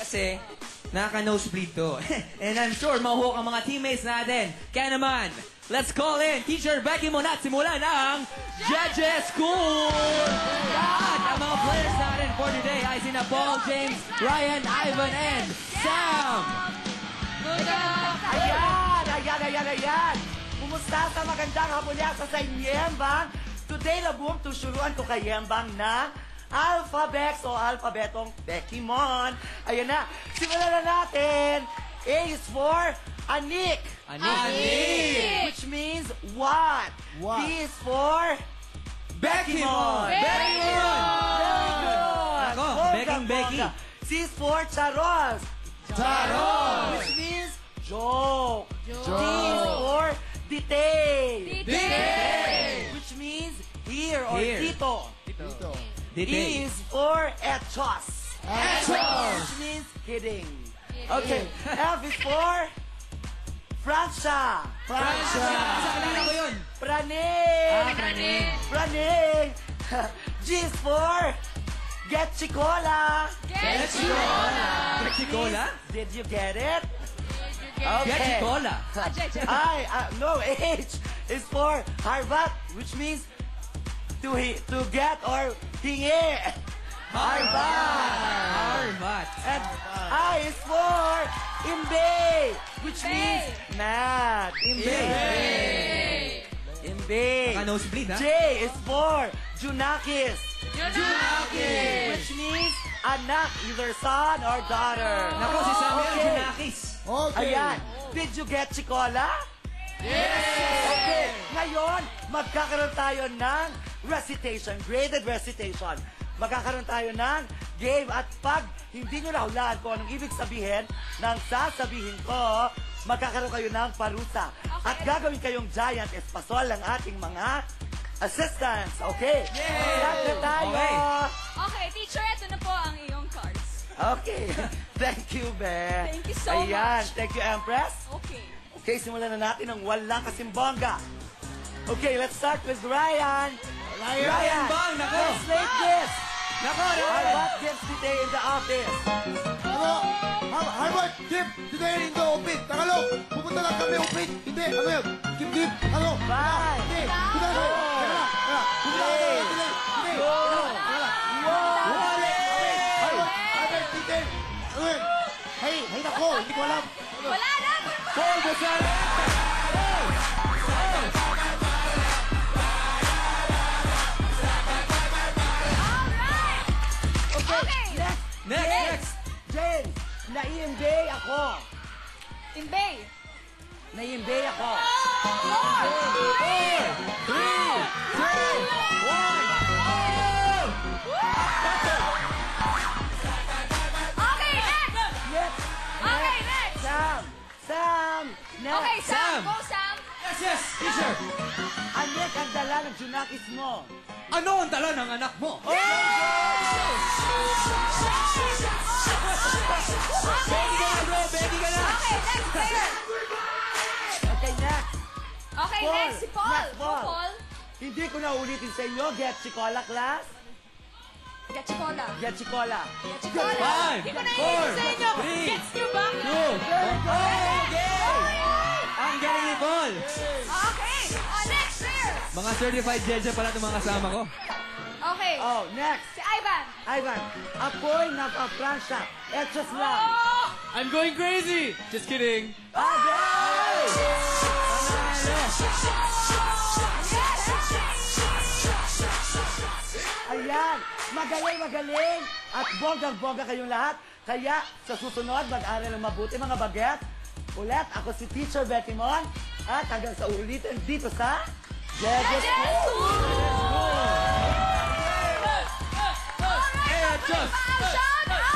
kasi nakaka-nosebleed to. And I'm sure mahuhok ang mga teammates natin. Kaya naman, let's call in Teacher Becky muna at simulan ang Judges School! At ang mga players natin for today ay sina Paul, James, Ryan, Ivan, and Sam! Ayan! Kumusta sa magandang hapulyasa sa Yembang? Today, labong tusuruan ko kay Yembang na Alphabex o alphabetong Becky Mon. Ayan na, simulan na natin. A is for Anik. Anik! Which means what? B is for Becky Mon! Very good! Very good! Ako, Becking Becky. C is for Charos. Charos! Which means joke. D is for Detail. Which means here or Here. dito. E Detail. is for Echos. Which means kidding. Okay. F is for Francia. Sa kanila ko yun. Praning. Praning. G is for Getchicola. Getchicola? Did you get it? Getchicola. No, H is for Harbat, which means to get or hingi. Harbat. And I is for Imbe, which means mad. Imbe. Naka-nosebleed, ha? J is for Junakis. Which means anak, either son or daughter. Nako, si Samuel Okay. Junakis. Ayan. Did you get Chicola? Yes! Okay. Ngayon, magkakaroon tayo ng recitation, graded recitation. Magkakaroon tayo ng game at pag hindi nyo nahulaan kung anong ibig sabihin ng sasabihin ko, magkakaroon kayo ng parusa. At gagawin kayong giant espasol ng ating mga assistants. Okay? Start na tayo. Okay, teacher, ito na po ang iyong cards. Okay. Thank you, Be. Thank you so Ayan. much. Thank you, Empress. Okay. Okay, simulan na natin ng walang kasimbongga. Okay, let's start with Ryan. Ryan Bang, nako. Translate this. Nako, Harbat gives today in the office. Harvard, Kim, today in the office. Tagalog, pupunta lang kami office. Hindi, ano yun? Kim, ano? Five. Hindi, pupunta lang. Pupunta lang. Harvard, today. Ano yun? Hay nako, hindi ko alam. Wala na! Paul Busara. Okay. Next. James, naiimbay ako. Timbay. Naiimbay ako. 4, 3, 2, 1. Okay, next! Next. Okay, next! Sam. Next. Okay, Sam. Sam. Go, Sam. Yes, teacher. Anik ang dala ng Junakis mo. Ano ang dala ng anak mo? Okay, Becky ka na. okay, next player. Okay, next. Okay, Paul. next si Paul. Next, Go, Paul. Paul. Hindi ko na ulitin sa inyo. Get Chicola, class. Get Chicola. Get Chicola. Get Chicola. 5, Hindi ko na 4, iisip sa inyo. 3, Gets niyo ba? 2, okay! Ang galing ni Paul. Okay. Next player. Mga certified judge pala itong mga kasama ko. Okay. Oh, next. Si Ivan. Ivan, ako'y naka-Francia. Etchos lang. Oh! I'm going crazy! Just kidding. Okay! Ayan, magaling. At bonggang-bongga kayong lahat. Kaya sa susunod, mag-aral ng mabuti mga baget. Ulit, ako si Teacher Becky Mon. At hanggang sa ulitin dito sa Judges School. Just. Passion!